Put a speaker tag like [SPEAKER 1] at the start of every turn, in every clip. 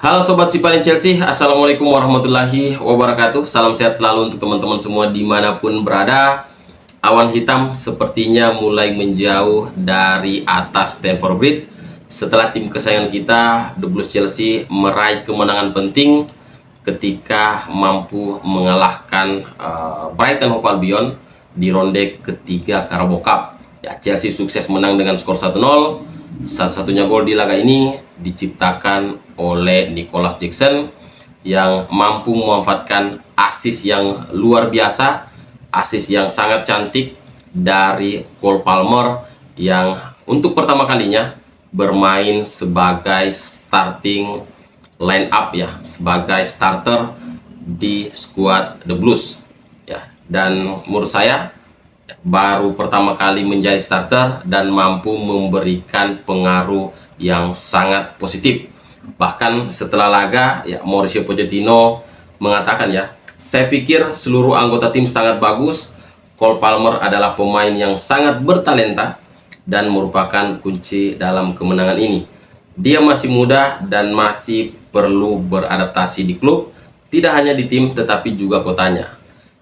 [SPEAKER 1] Halo Sobat Sipaling Chelsea, Assalamualaikum warahmatullahi wabarakatuh. Salam sehat selalu untuk teman-teman semua dimanapun berada. Awan hitam sepertinya mulai menjauh dari atas Stamford Bridge setelah tim kesayangan kita, The Blues Chelsea, meraih kemenangan penting ketika mampu mengalahkan Brighton Hove Albion di ronde ketiga Carabao Cup. Ya, Chelsea sukses menang dengan skor 1-0. Satu-satunya gol di laga ini diciptakan oleh Nicholas Jackson yang mampu memanfaatkan assist yang luar biasa, assist yang sangat cantik dari Cole Palmer yang untuk pertama kalinya bermain sebagai starting line up ya, sebagai starter di skuad The Blues ya. Dan menurut saya baru pertama kali menjadi starter dan mampu memberikan pengaruh yang sangat positif. Bahkan setelah laga ya, Mauricio Pochettino mengatakan ya, saya pikir seluruh anggota tim sangat bagus. Cole Palmer adalah pemain yang sangat bertalenta dan merupakan kunci dalam kemenangan ini. Dia masih muda dan masih perlu beradaptasi di klub, tidak hanya di tim tetapi juga kotanya.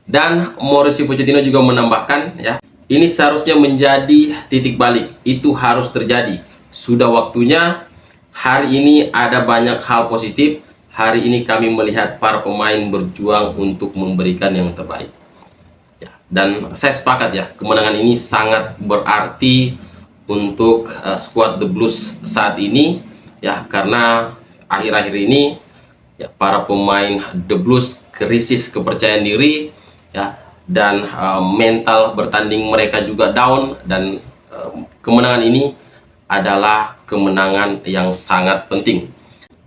[SPEAKER 1] Dan Mauricio Pochettino juga menambahkan ya, ini seharusnya menjadi titik balik. Itu harus terjadi. Sudah waktunya. Hari ini ada banyak hal positif. Hari ini kami melihat para pemain berjuang untuk memberikan yang terbaik. Ya, dan saya sepakat ya, kemenangan ini sangat berarti untuk skuad The Blues saat ini ya, karena akhir-akhir ini ya, para pemain The Blues krisis kepercayaan diri ya, dan mental bertanding mereka juga down, dan kemenangan ini adalah kemenangan yang sangat penting.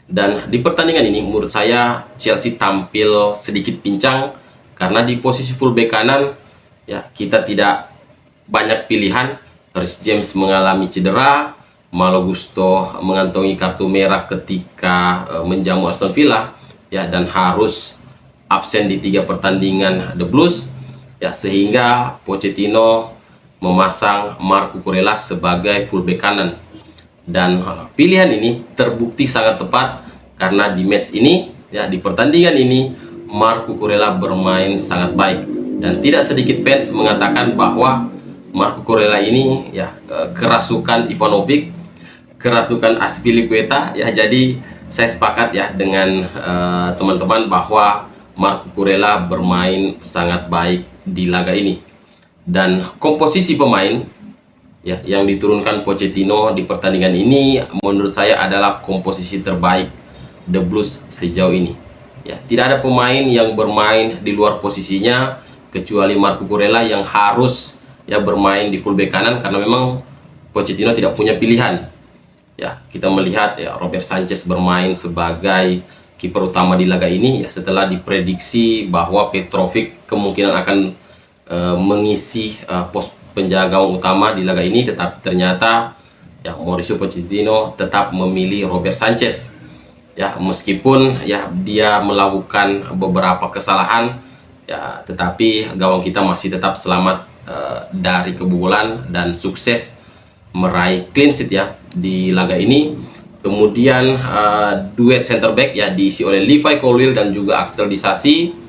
[SPEAKER 1] Dan di pertandingan ini menurut saya Chelsea tampil sedikit pincang karena di posisi fullback kanan ya, kita tidak banyak pilihan. Reece James mengalami cedera, Malo Gusto mengantongi kartu merah ketika menjamu Aston Villa ya, dan harus absen di 3 pertandingan The Blues ya, sehingga Pochettino memasang Marco Kurela sebagai fullback kanan. Dan pilihan ini terbukti sangat tepat karena di match ini ya, di pertandingan ini Marco Kurela bermain sangat baik, dan tidak sedikit fans mengatakan bahwa Marco Kurela ini ya, kerasukan Ivanovic, kerasukan Azpilicueta ya. Jadi saya sepakat ya dengan teman-teman bahwa Marco Kurela bermain sangat baik di laga ini. Dan komposisi pemain ya, yang diturunkan Pochettino di pertandingan ini menurut saya adalah komposisi terbaik The Blues sejauh ini ya. Tidak ada pemain yang bermain di luar posisinya kecuali Marco Kurela yang harus ya bermain di fullback kanan karena memang Pochettino tidak punya pilihan ya. Kita melihat ya, Robert Sanchez bermain sebagai kiper utama di laga ini ya, setelah diprediksi bahwa Petrovic kemungkinan akan mengisi pos penjaga gawang utama di laga ini, tetapi ternyata ya Mauricio Pochettino tetap memilih Robert Sanchez ya, meskipun ya dia melakukan beberapa kesalahan ya, tetapi gawang kita masih tetap selamat dari kebobolan dan sukses meraih clean sheet ya di laga ini. Kemudian duet center back ya diisi oleh Levi Colwill dan juga Axel Disasi,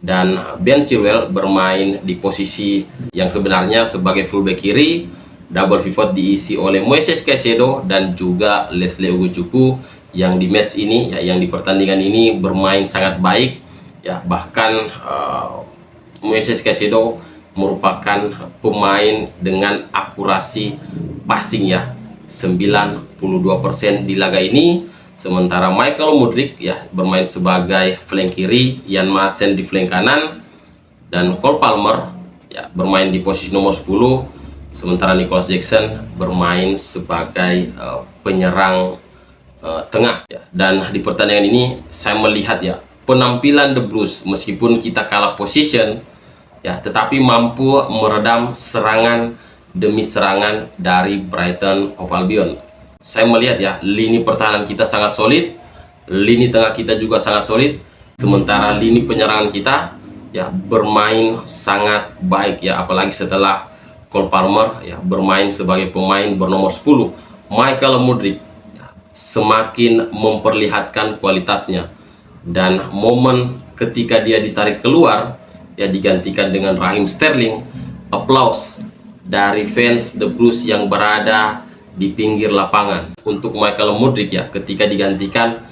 [SPEAKER 1] dan Ben Chilwell bermain di posisi yang sebenarnya sebagai fullback kiri. Double pivot diisi oleh Moises Caicedo dan juga Leslie Ugochukwu yang di match ini ya, yang di pertandingan ini bermain sangat baik ya. Bahkan Moises Caicedo merupakan pemain dengan akurasi passing ya 92% di laga ini. Sementara Michael Mudryk ya bermain sebagai flank kiri, Ian Maatsen di flank kanan, dan Cole Palmer ya bermain di posisi nomor 10. Sementara Nicholas Jackson bermain sebagai penyerang tengah ya. Dan di pertandingan ini saya melihat ya, penampilan The Blues meskipun kita kalah position ya, tetapi mampu meredam serangan demi serangan dari Brighton Hove Albion. Saya melihat ya, lini pertahanan kita sangat solid, lini tengah kita juga sangat solid, sementara lini penyerangan kita ya bermain sangat baik ya, apalagi setelah Cole Palmer ya bermain sebagai pemain bernomor 10. Michael Mudryk ya, semakin memperlihatkan kualitasnya. Dan momen ketika dia ditarik keluar, ya digantikan dengan Raheem Sterling, applause dari fans The Blues yang berada di pinggir lapangan. Untuk Michael Mudryk ya, ketika digantikan,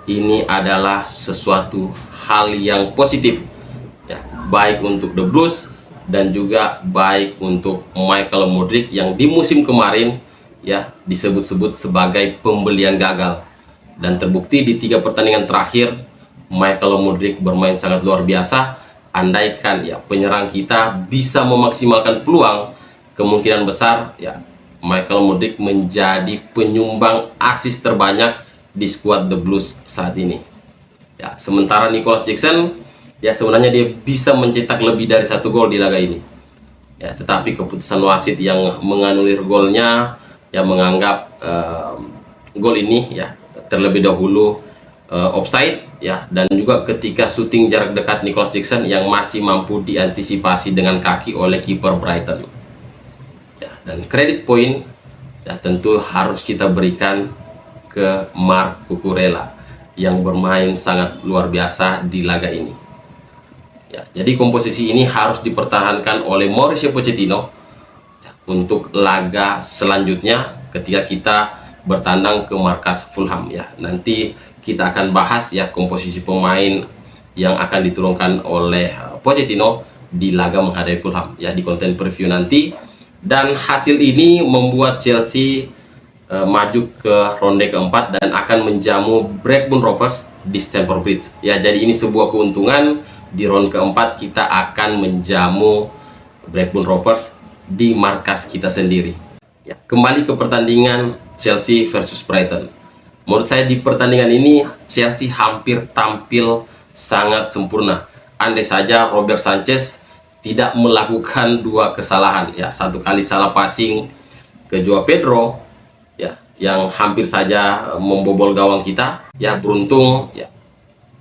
[SPEAKER 1] ini adalah sesuatu hal yang positif ya, baik untuk The Blues dan juga baik untuk Michael Mudryk yang di musim kemarin ya disebut-sebut sebagai pembelian gagal, dan terbukti di 3 pertandingan terakhir Michael Mudryk bermain sangat luar biasa. Andaikan ya penyerang kita bisa memaksimalkan peluang, kemungkinan besar ya Michael Mudryk menjadi penyumbang assist terbanyak di skuad The Blues saat ini. Ya, sementara Nicholas Jackson ya sebenarnya dia bisa mencetak lebih dari 1 gol di laga ini. Ya, tetapi keputusan wasit yang menganulir golnya ya menganggap gol ini ya terlebih dahulu offside ya, dan juga ketika syuting jarak dekat Nicholas Jackson yang masih mampu diantisipasi dengan kaki oleh kiper Brighton. Ya, dan kredit poin ya tentu harus kita berikan ke Marc Cucurella yang bermain sangat luar biasa di laga ini. Ya, jadi komposisi ini harus dipertahankan oleh Mauricio Pochettino ya, untuk laga selanjutnya ketika kita bertandang ke markas Fulham ya. Nanti kita akan bahas ya komposisi pemain yang akan diturunkan oleh Pochettino di laga menghadapi Fulham ya di konten preview nanti. Dan hasil ini membuat Chelsea maju ke ronde keempat dan akan menjamu Blackburn Rovers di Stamford Bridge ya. Jadi ini sebuah keuntungan, di ronde keempat kita akan menjamu Blackburn Rovers di markas kita sendiri ya. Kembali ke pertandingan Chelsea versus Brighton. Menurut saya di pertandingan ini Chelsea hampir tampil sangat sempurna. Andai saja Robert Sanchez tidak melakukan 2 kesalahan ya, 1 kali salah passing ke Joao Pedro ya yang hampir saja membobol gawang kita ya. Beruntung ya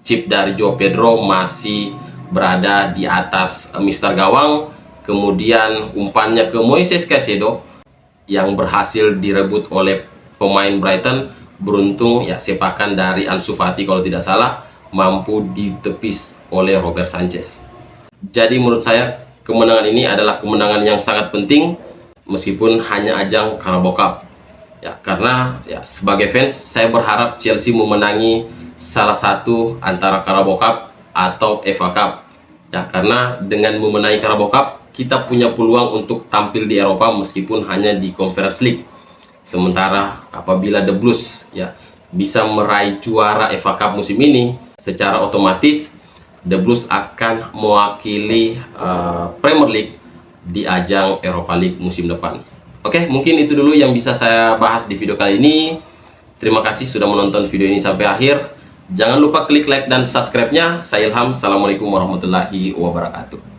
[SPEAKER 1] chip dari Joao Pedro masih berada di atas Mister Gawang, kemudian umpannya ke Moises Caicedo yang berhasil direbut oleh pemain Brighton. Beruntung ya sepakan dari Ansu Fati kalau tidak salah mampu ditepis oleh Robert Sanchez. Jadi menurut saya kemenangan ini adalah kemenangan yang sangat penting meskipun hanya ajang Carabao Cup ya, karena ya sebagai fans saya berharap Chelsea memenangi salah satu antara Carabao Cup atau FA Cup ya, karena dengan memenangi Carabao Cup kita punya peluang untuk tampil di Eropa meskipun hanya di Conference League. Sementara apabila The Blues ya bisa meraih juara FA Cup musim ini, secara otomatis The Blues akan mewakili Premier League di ajang Europa League musim depan. Oke, mungkin itu dulu yang bisa saya bahas di video kali ini. Terima kasih sudah menonton video ini sampai akhir. Jangan lupa klik like dan subscribe-nya. Saya Ilham. Assalamualaikum warahmatullahi wabarakatuh.